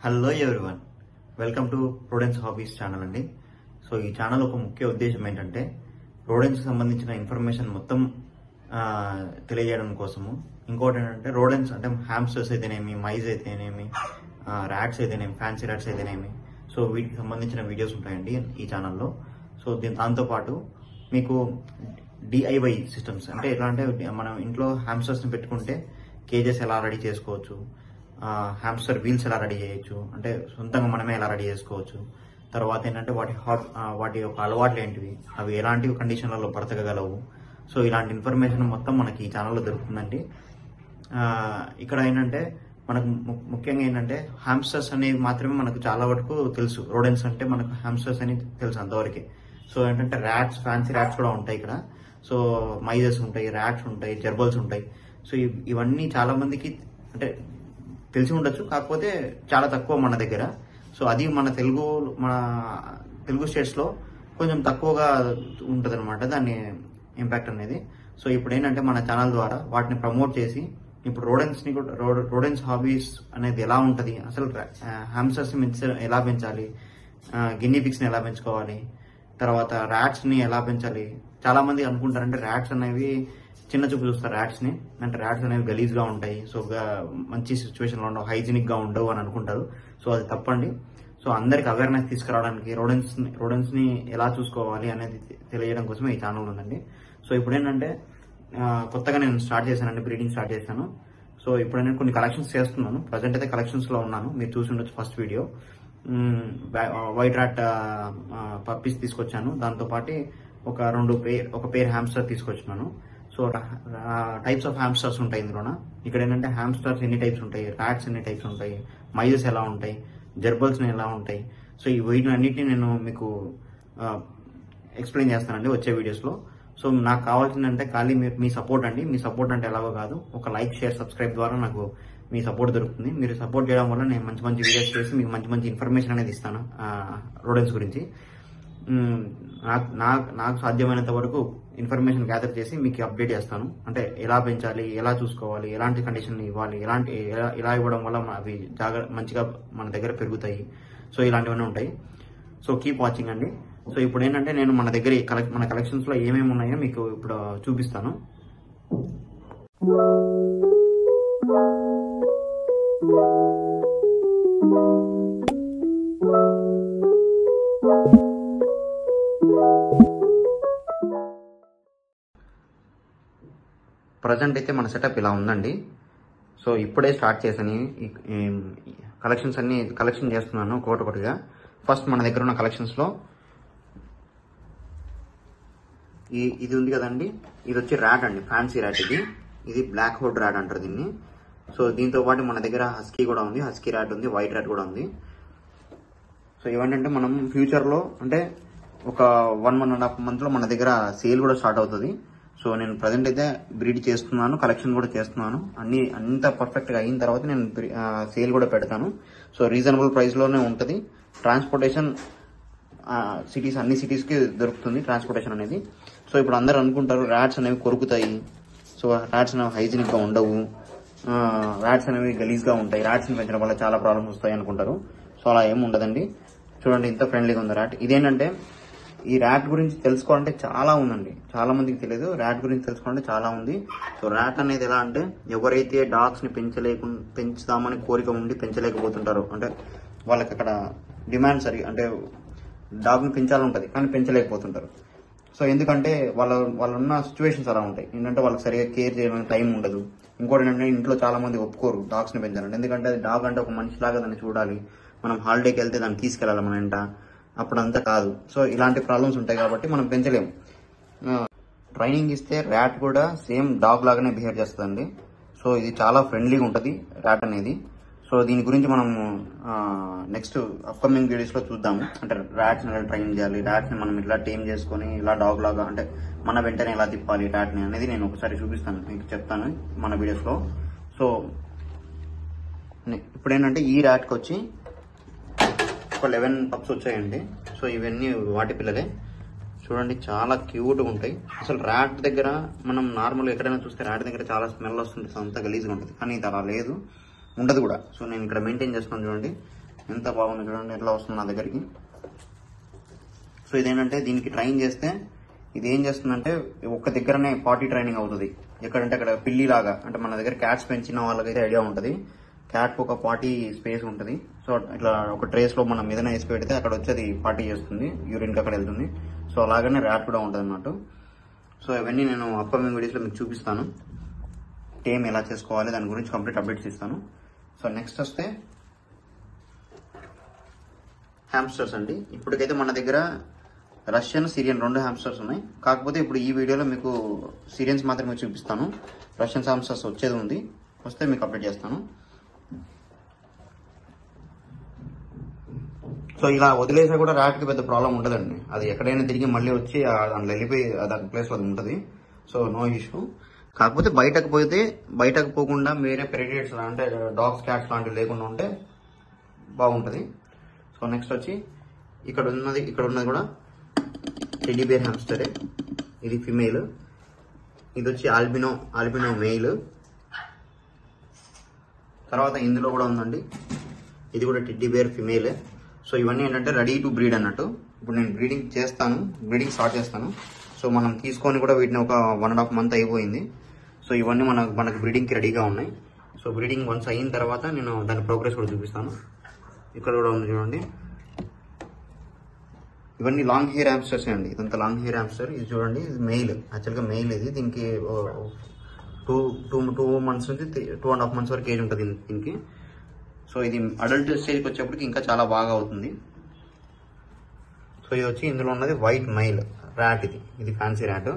Hello everyone, welcome to Roden's hobbies channel అండి. So ఈ ఛానల్ ఒక ముఖ్య ఉద్దేశం ఏంటంటే రోడెన్స్ సంబంధించిన ఇన్ఫర్మేషన్ మొత్తం తెలియజేయడం కోసము. ఇంకోటి ఏంటంటే రోడెన్స్ అంటే హ్యామ్స్టర్స్ అయితేనేమి, మైజ్ అయితేనేమి, ర్యాట్స్ అయితేనేమి, ఫ్యాన్సీ ర్యాట్స్ అయితేనేమి, సో వీటికి సంబంధించిన వీడియోస్ ఉంటాయండి ఈ ఛానల్లో. సో దాంతోపాటు మీకు డిఐవై సిస్టమ్స్ అంటే ఎలా అంటే మనం ఇంట్లో హ్యామ్స్టర్స్ని పెట్టుకుంటే కేజెస్ ఎలా రెడీ చేసుకోవచ్చు, హ్యామ్స్టర్ వీల్స్ ఎలా రెడీ చేయొచ్చు, అంటే సొంతంగా మనమే ఎలా రెడీ చేసుకోవచ్చు, తర్వాత ఏంటంటే వాటి యొక్క అలవాట్లు ఏంటివి, అవి ఎలాంటి కండిషన్లలో బ్రతకగలవు. సో ఇలాంటి ఇన్ఫర్మేషన్ మొత్తం మనకి ఈ ఛానల్లో దొరుకుతుందండి. ఇక్కడ ఏంటంటే మనకు ముఖ్యంగా ఏంటంటే హ్యామ్స్టర్స్ అనేవి మాత్రమే మనకు చాలా వరకు తెలుసు. రోడెన్స్ అంటే మనకు హ్యామ్స్టర్స్ అని తెలుసు అంతవరకే. సో ఏంటంటే ర్యాట్స్, ఫ్యాన్సీ ర్యాట్స్ కూడా ఉంటాయి ఇక్కడ. సో మైజెస్ ఉంటాయి, ర్యాట్స్ ఉంటాయి, జర్బల్స్ ఉంటాయి. సో ఇవన్నీ చాలా మందికి అంటే తెలిసి ఉండొచ్చు, కాకపోతే చాలా తక్కువ మన దగ్గర. సో అది మన తెలుగు స్టేట్స్లో కొంచెం తక్కువగా ఉంటుంది అనమాట దాని ఇంపాక్ట్ అనేది. సో ఇప్పుడు ఏంటంటే మన ఛానల్ ద్వారా వాటిని ప్రమోట్ చేసి ఇప్పుడు రోడెన్స్ హాబీస్ అనేది ఎలా ఉంటుంది, అసలు హ్యామ్స్టర్స్ని ఎలా పెంచాలి, గిన్నీ పిగ్స్ని ఎలా పెంచుకోవాలి, తర్వాత ర్యాట్స్ని ఎలా పెంచాలి. చాలా మంది అనుకుంటారంటే ర్యాట్స్ అనేవి చిన్న చూపు చూస్తారు ర్యాట్స్ని, అంటే ర్యాట్స్ అనేవి గలీజ్గా ఉంటాయి, సో మంచి సిచ్యువేషన్లో ఉండవు, హైజీనిక్గా ఉండవు అని అనుకుంటారు. సో అది తప్పండి. సో అందరికి అవేర్నెస్ తీసుకురావడానికి రోడెన్స్ని ఎలా చూసుకోవాలి అనేది తెలియడం కోసమే ఈ ఛానల్ ఉందండి. సో ఇప్పుడు ఏంటంటే కొత్తగా నేను స్టార్ట్ చేశానండి, బ్రీడింగ్ స్టార్ట్ చేశాను. సో ఇప్పుడు నేను కొన్ని కలెక్షన్స్ చేస్తున్నాను. ప్రజెంట్ అయితే కలెక్షన్స్లో ఉన్నాను, మీరు చూసి ఉండొచ్చు first video. White rat puppies తీసుకొచ్చాను, దాంతోపాటు ఒక పేర్ హ్యామ్స్టర్ తీసుకొచ్చినాను. సో టైప్స్ ఆఫ్ హ్యామ్స్టర్స్ ఉంటాయి ఇందులోన. ఇక్కడ ఏంటంటే హ్యామ్స్టర్స్ ఎన్ని టైప్స్ ఉంటాయి, ర్యాట్స్ ఎన్ని టైప్స్ ఉంటాయి, మైజెస్ ఎలా ఉంటాయి, జర్బల్స్ ఎలా ఉంటాయి. సో ఈ వీటిని అన్నిటిని నేను మీకు ఎక్స్ప్లెయిన్ చేస్తానండి వచ్చే వీడియోస్లో. సో నాకు కావాల్సిందంటే ఖాళీ మీ సపోర్ట్ అండి. మీ సపోర్ట్ అంటే ఎలాగో కాదు, ఒక లైక్, షేర్, సబ్స్క్రైబ్ ద్వారా నాకు మీ సపోర్ట్ దొరుకుతుంది. మీరు సపోర్ట్ చేయడం వల్ల నేను మంచి మంచి వీడియోస్ చేసి మీకు మంచి మంచి ఇన్ఫర్మేషన్ అనేది ఇస్తాను రోడెన్స్ గురించి. నాకు సాధ్యమైనంత వరకు ఇన్ఫర్మేషన్ గ్యాదర్ చేసి మీకు అప్డేట్ చేస్తాను. అంటే ఎలా పెంచాలి, ఎలా చూసుకోవాలి, ఎలాంటి కండిషన్ ఇవ్వాలి, ఎలా ఇవ్వడం వల్ల అవి మంచిగా మన దగ్గర పెరుగుతాయి. సో ఇలాంటివన్నీ ఉంటాయి. సో కీప్ వాచింగ్ అండి. సో ఇప్పుడు ఏంటంటే నేను మన కలెక్షన్స్లో ఏమేమి ఉన్నాయో మీకు ఇప్పుడు చూపిస్తాను. ప్రజెంట్ అయితే మన సెటప్ ఇలా ఉందండి. సో ఇప్పుడే స్టార్ట్ చేశాను కలెక్షన్ చేస్తున్నాను ఒకటిగా. ఫస్ట్ మన దగ్గర ఉన్న కలెక్షన్స్లో ఇది ఉంది కదండి, ఇది వచ్చి ర్యాట్ అండి, ఫ్యాన్సీ ర్యాట్. ఇది బ్లాక్ హుడ్ ర్యాట్ అంటారు దీన్ని. సో దీంతో పాటు మన దగ్గర హస్కీ కూడా ఉంది, హస్కీ ర్యాట్ ఉంది, వైట్ ర్యాట్ కూడా ఉంది. సో ఇవేంటంటే మనం ఫ్యూచర్లో అంటే ఒక 1.5 monthలో మన దగ్గర సేల్ కూడా స్టార్ట్ అవుతుంది. సో నేను ప్రజెంట్ అయితే బ్రీడ్ చేస్తున్నాను, కలెక్షన్ కూడా చేస్తున్నాను. అంత పర్ఫెక్ట్గా అయిన తర్వాత నేను సేల్ కూడా పెడతాను. సో రీజనబుల్ ప్రైస్లోనే ఉంటుంది. ట్రాన్స్పోర్టేషన్ అన్ని సిటీస్కి దొరుకుతుంది ట్రాన్స్పోర్టేషన్ అనేది. సో ఇప్పుడు అందరూ అనుకుంటారు ర్యాట్స్ అనేవి కొరుకుతాయి, సో ర్యాట్స్ అనేవి హైజీనిక్గా ఉండవు, ర్యాట్స్ అనేవి గలీజ్గా ఉంటాయి, ర్యాట్స్ని పెంచడం వల్ల చాలా ప్రాబ్లమ్స్ వస్తాయి అనుకుంటారు. సో అలా ఏమి ఉండదండి. చూడండి ఎంత ఫ్రెండ్లీగా ఉంది ర్యాట్. ఇదేంటంటే ఈ ర్యాట్ గురించి తెలుసుకోవాలంటే చాలా ఉందండి, చాలా మందికి తెలియదు. ర్యాట్ గురించి తెలుసుకోవాలంటే చాలా ఉంది. సో ర్యాట్ అనేది ఎలా అంటే ఎవరైతే డాగ్స్ని పెంచుదామని కోరిక ఉండి పెంచలేకపోతుంటారో, అంటే వాళ్ళకి అక్కడ డిమాండ్ అంటే డాగ్ని పెంచాలంటుంది కానీ పెంచలేకపోతుంటారు. సో ఎందుకంటే వాళ్ళున్న సిచ్యువేషన్స్ అలా ఉంటాయి. ఏంటంటే వాళ్ళకి సరిగా కేర్ చేయడానికి టైం ఉండదు. ఇంకోటి ఏంటంటే ఇంట్లో చాలా మంది ఒప్పుకోరు డాగ్స్ని పెంచాలంటే, ఎందుకంటే డాగ్ అంటే ఒక మనిషిలాగా దాన్ని చూడాలి, మనం హాలిడేకి వెళ్తే దాన్ని తీసుకెళ్ళాలి మన వెంట, అప్పుడంతా కాదు. సో ఇలాంటి ప్రాబ్లమ్స్ ఉంటాయి కాబట్టి మనం పెంచలేము. ట్రైనింగ్ ఇస్తే ర్యాట్ కూడా సేమ్ డాగ్ లాగానే బిహేవ్ చేస్తుందండి. సో ఇది చాలా ఫ్రెండ్లీగా ఉంటుంది ర్యాట్ అనేది. సో దీని గురించి మనం నెక్స్ట్ అప్కమింగ్ వీడియోస్లో చూద్దాము. అంటే ర్యాట్స్ని ఎలా ట్రైన్ చేయాలి, ర్యాట్స్ని మనం ఇట్లా టేమ్ చేసుకొని ఇలా డాగ్ లాగా అంటే మన వెంటనే ఎలా తిప్పాలి ర్యాట్ని అనేది నేను ఒకసారి చూపిస్తాను, మీకు చెప్తాను మన వీడియోస్లో. సో ఇప్పుడు ఏంటంటే ఈ ర్యాట్కి వచ్చి ఒక 11 పప్స్ వచ్చాయండి. సో ఇవన్నీ వాటి పిల్లలే. చూడండి చాలా క్యూట్గా ఉంటాయి. అసలు ర్యాట్ దగ్గర మనం నార్మల్గా ఎక్కడైనా చూస్తే ర్యాట్ దగ్గర చాలా స్మెల్ వస్తుంది, అంతా గలీజ్గా ఉంటుంది. కానీ ఇది అలా లేదు, ఉండదు కూడా. సో నేను ఇక్కడ మెయింటైన్ చేస్తున్నాను చూడండి. ఎంత బాగుంది చూడండి, ఎట్లా వస్తుంది నా దగ్గరికి. సో ఇదేంటంటే దీనికి ట్రైన్ చేస్తే ఇది ఏం చేస్తుందంటే ఒక్క దగ్గరనే పార్టీ ట్రైనింగ్ అవుతుంది. ఎక్కడంటే అక్కడ పిల్లి లాగా, అంటే మన దగ్గర క్యాట్స్ పెంచిన వాళ్ళకైతే ఐడియా ఉంటుంది, క్యాట్ ఒక పార్టీ స్పేస్ ఉంటుంది. సో ఇట్లా ఒక ట్రేస్ లో మనం ఏదైనా వేసి పెడితే అక్కడ వచ్చి అది పార్టీ చేస్తుంది, యూరిన్ కి అక్కడ వెళ్తుంది. సో అలాగనే ర్యాట్ కూడా ఉంటుంది అన్నట్టు. సో ఇవన్నీ నేను అప్కమింగ్ వీడియోస్ లో మీకు చూపిస్తాను, టేమ్ ఎలా చేసుకోవాలి దాని గురించి కంప్లీట్ అప్డేట్స్ ఇస్తాను. సో నెక్స్ట్ వస్తే హ్యామ్స్టర్స్ అండి. ఇప్పటికైతే మన దగ్గర రష్యన్, సిరియన్ 2 హ్యామ్స్టర్స్ ఉన్నాయి. కాకపోతే ఇప్పుడు ఈ వీడియోలో మీకు సిరియన్స్ మాత్రమే చూపిస్తాను. రష్యన్ హ్యామ్స్టర్స్ వచ్చేది ఉంది, వస్తే మీకు అప్డేట్ చేస్తాను. సో ఇలా వదిలేసా కూడా ర్యాట్కి పెద్ద ప్రాబ్లం ఉండదండి. అది ఎక్కడైనా తిరిగి మళ్ళీ వచ్చి దాంట్లో వెళ్ళిపోయి దాని ప్లేస్లో అది ఉంటుంది. So no issue. కాకపోతే బయటకు పోకుండా వేరే ప్రెడేటర్స్ అంటే డాగ్స్, క్యాట్స్ లాంటివి లేకుండా ఉంటే బాగుంటుంది. సో నెక్స్ట్ వచ్చి ఇక్కడ ఉన్నది కూడా టెడ్డీ బేర్ హ్యామ్స్టరే. ఇది ఫిమేల్, ఇది వచ్చి ఆల్బినో మెయిల్. తర్వాత ఇందులో కూడా ఉందండి, ఇది కూడా టెడ్డీ బేర్ ఫిమేలే. సో ఇవన్నీ ఏంటంటే రెడీ టు బ్రీడ్ అన్నట్టు. ఇప్పుడు నేను బ్రీడింగ్ స్టార్ట్ చేస్తాను. సో మనం తీసుకొని కూడా వీటిని ఒక 1.5 month అయిపోయింది. సో ఇవన్నీ మనకు బ్రీడింగ్కి రెడీగా ఉన్నాయి. సో బ్రీడింగ్ వన్స్ అయిన తర్వాత నేను దాని ప్రోగ్రెస్ కూడా చూపిస్తాను. ఇక్కడ కూడా ఉంది చూడండి, ఇవన్నీ లాంగ్ హెయిర్ హ్యామ్స్టర్స్ అండి. ఇదంతా లాంగ్ హెయిర్ హ్యామ్స్టర్. ఇది చూడండి, ఇది మెయిల్, యాక్చువల్గా మెయిల్. ఇది దీనికి 2 months నుంచి 2.5 months వరకు ఏజ్ ఉంటుంది దీనికి. సో ఇది అడల్ట్ స్టేజ్కి వచ్చేప్పటికి ఇంకా చాలా బాగా అవుతుంది. సో ఇది వచ్చి ఇందులో ఉన్నది వైట్ మెయిల్ ర్యాట్. ఇది ఫ్యాన్సీ ర్యాట్.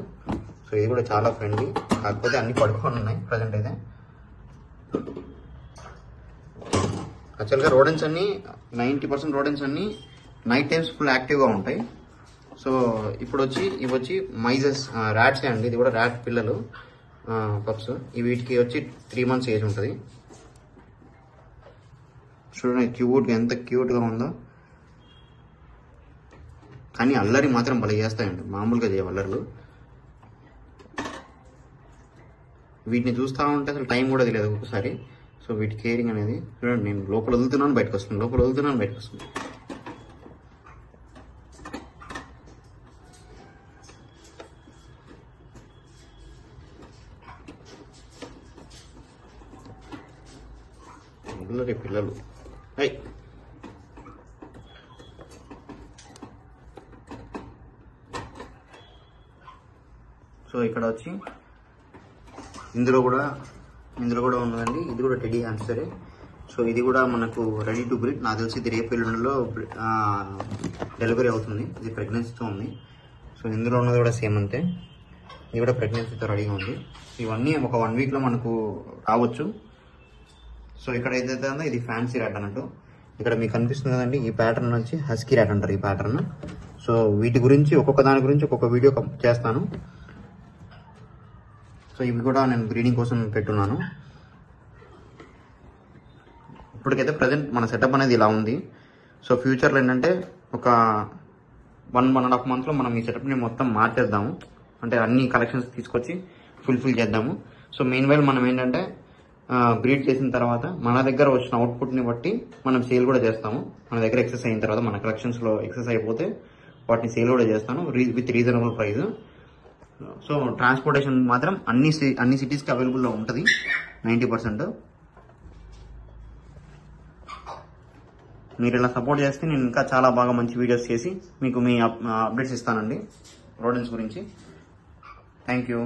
సో ఇది కూడా చాలా ఫ్రెండ్లీ, కాకపోతే అన్ని పడుకొని ఉన్నాయి ప్రజెంట్ అయితే. యాక్చువల్గా రోడెన్స్ అన్ని 90% రోడెన్స్ అన్ని నైట్ టైమ్స్ ఫుల్ యాక్టివ్గా ఉంటాయి. సో ఇవి వచ్చి మైజెస్ ర్యాట్సే అండి. ఇది కూడా ర్యాట్ పిల్లలు, పప్స్. వీటికి వచ్చి 3 months ఏజ్ ఉంటుంది. చూడండి క్యూట్గా, ఎంత క్యూట్గా ఉందో. కానీ అల్లరి మాత్రం భలే చేస్తాయండి, మామూలుగా చేయవు అల్లర్లు. వీటిని చూస్తూ ఉంటే అసలు టైం కూడా తెలియదు ఒక్కొక్కసారి. సో వీటి కేరింగ్ అనేది చూడండి, నేను లోపల వదులుతున్నాను బయటకు వస్తుంది. పిల్లలు సో ఇక్కడ వచ్చి ఇందులో కూడా ఉన్నదండి. ఇది కూడా టెడ్డీ హ్యామ్స్టరే. సో ఇది కూడా మనకు రెడీ టు బ్రీడ్. నాకు తెలిసి ఇది రేపు ఎల్లుండిలో డెలివరీ అవుతుంది. ఇది ప్రెగ్నెన్సీతో ఉంది. సో ఇందులో ఉన్నది కూడా సేమ్ అంతే, ఇది కూడా ప్రెగ్నెన్సీతో రెడీగా ఉంది. ఇవన్నీ ఒక 1 weekలో మనకు రావచ్చు. సో ఇక్కడ ఏదైతే ఉందో ఇది ఫ్యాన్సీ ర్యాట్ అన్నట్టు. ఇక్కడ మీకు కనిపిస్తుంది కదండి, ఈ ప్యాటర్న్ వచ్చి హస్కీ ర్యాట్ అంటారు ఈ ప్యాటర్న్. సో వీటి గురించి ఒక్కొక్క దాని గురించి ఒక్కొక్క వీడియో చేస్తాను. సో ఇవి కూడా నేను బ్రీడింగ్ కోసం పెట్టున్నాను. ఇప్పటికైతే ప్రజెంట్ మన సెటప్ అనేది ఇలా ఉంది. సో ఫ్యూచర్లో ఏంటంటే ఒక 1.5 monthలో మనం ఈ సెటప్ని మొత్తం మార్చేద్దాము. అంటే అన్ని కలెక్షన్స్ తీసుకొచ్చి ఫుల్ఫిల్ చేద్దాము. సో మెయిన్ వైల్ మనం ఏంటంటే బ్రీడ్ చేసిన తర్వాత మన దగ్గర వచ్చిన అవుట్పుట్ని బట్టి మనం సేల్ కూడా చేస్తాము. మన దగ్గర ఎక్సెస్ అయిన తర్వాత మన కలెక్షన్స్లో ఎక్సెస్ అయిపోతే వాటిని సేల్ కూడా చేస్తాను with reasonable price. So transportation మాత్రం అన్ని సిటీస్కి అవైలబుల్లో ఉంటుంది 90%. మీరు ఇలా సపోర్ట్ చేస్తే నేను ఇంకా చాలా బాగా మంచి వీడియోస్ చేసి మీకు మీ అప్డేట్స్ ఇస్తానండి రోడెన్స్ గురించి. Thank you.